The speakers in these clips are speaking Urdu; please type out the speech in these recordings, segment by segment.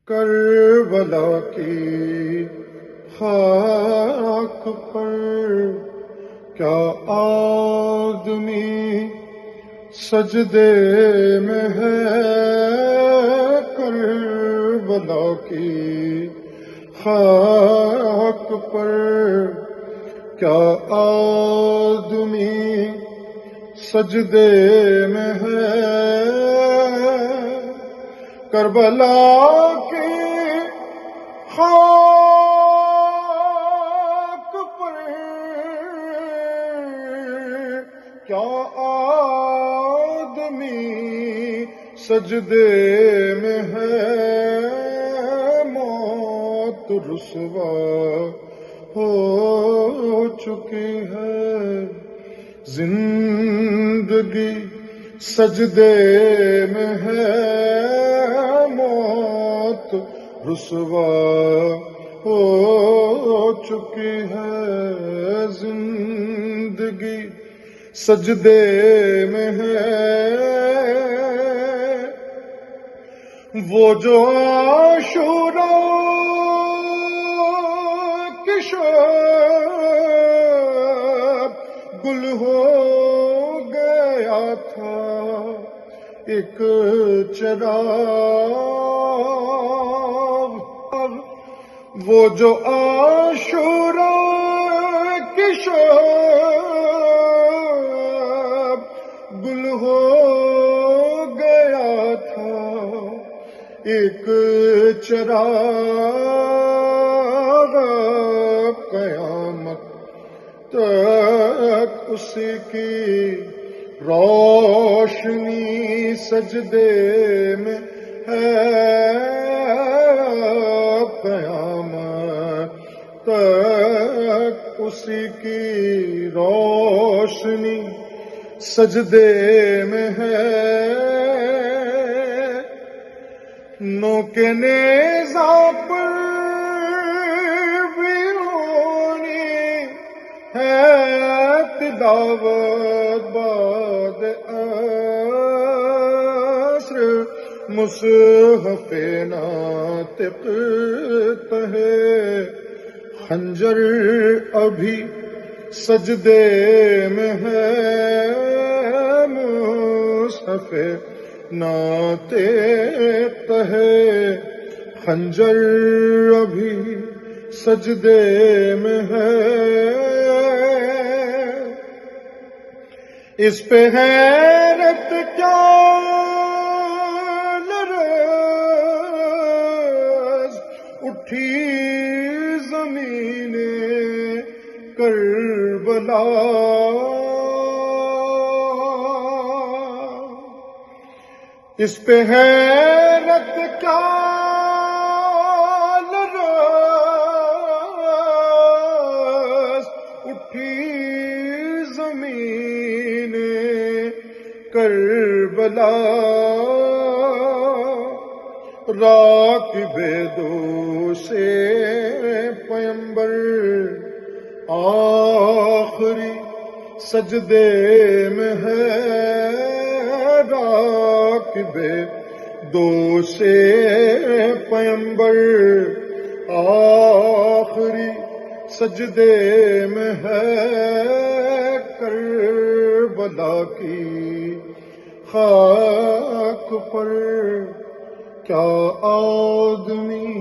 کربلا کی خاک پر کیا آدمی سجدے میں ہے، کربلا کی خاک پر کیا آدمی سجدے میں ہے، کربلا کی خاک پر کیا آدمی سجدے میں ہے، موت رسوا ہو چکی ہے، زندگی سجدے میں ہے، موت رسوا ہو چکی ہے، زندگی سجدے میں ہے، وہ جو عاشوراء کی شب گل ہو گیا تھا، ایک چراغ، وہ جو عاشوراء کی شب گل ہو گیا تھا، ایک چراغ، قیامت تک اسی کی روشنی سجدے میں ہے، قیامت تک اسی کی روشنی سجدے میں ہے، نوکے نیزہ پر بھی ہونی ہے تلاوت بعد عصر، مصحف ناطق تہے خنجر ابھی سجدے میں ہے، مصحف ناطق ہے خنجر ابھی سجدے میں ہے، اس پہ حیرت کیا لرز اٹھی زمین کربلا، اس پہ حیرت کیا لرز اٹھی زمین کربلا، راکب دوش پیمبر آخری سجدے میں ہے، راکب دوش پیمبر آخری سجدے میں ہے، کربلا کی خاک پر کیا آدمی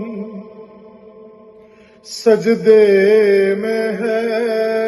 سجدے میں ہے۔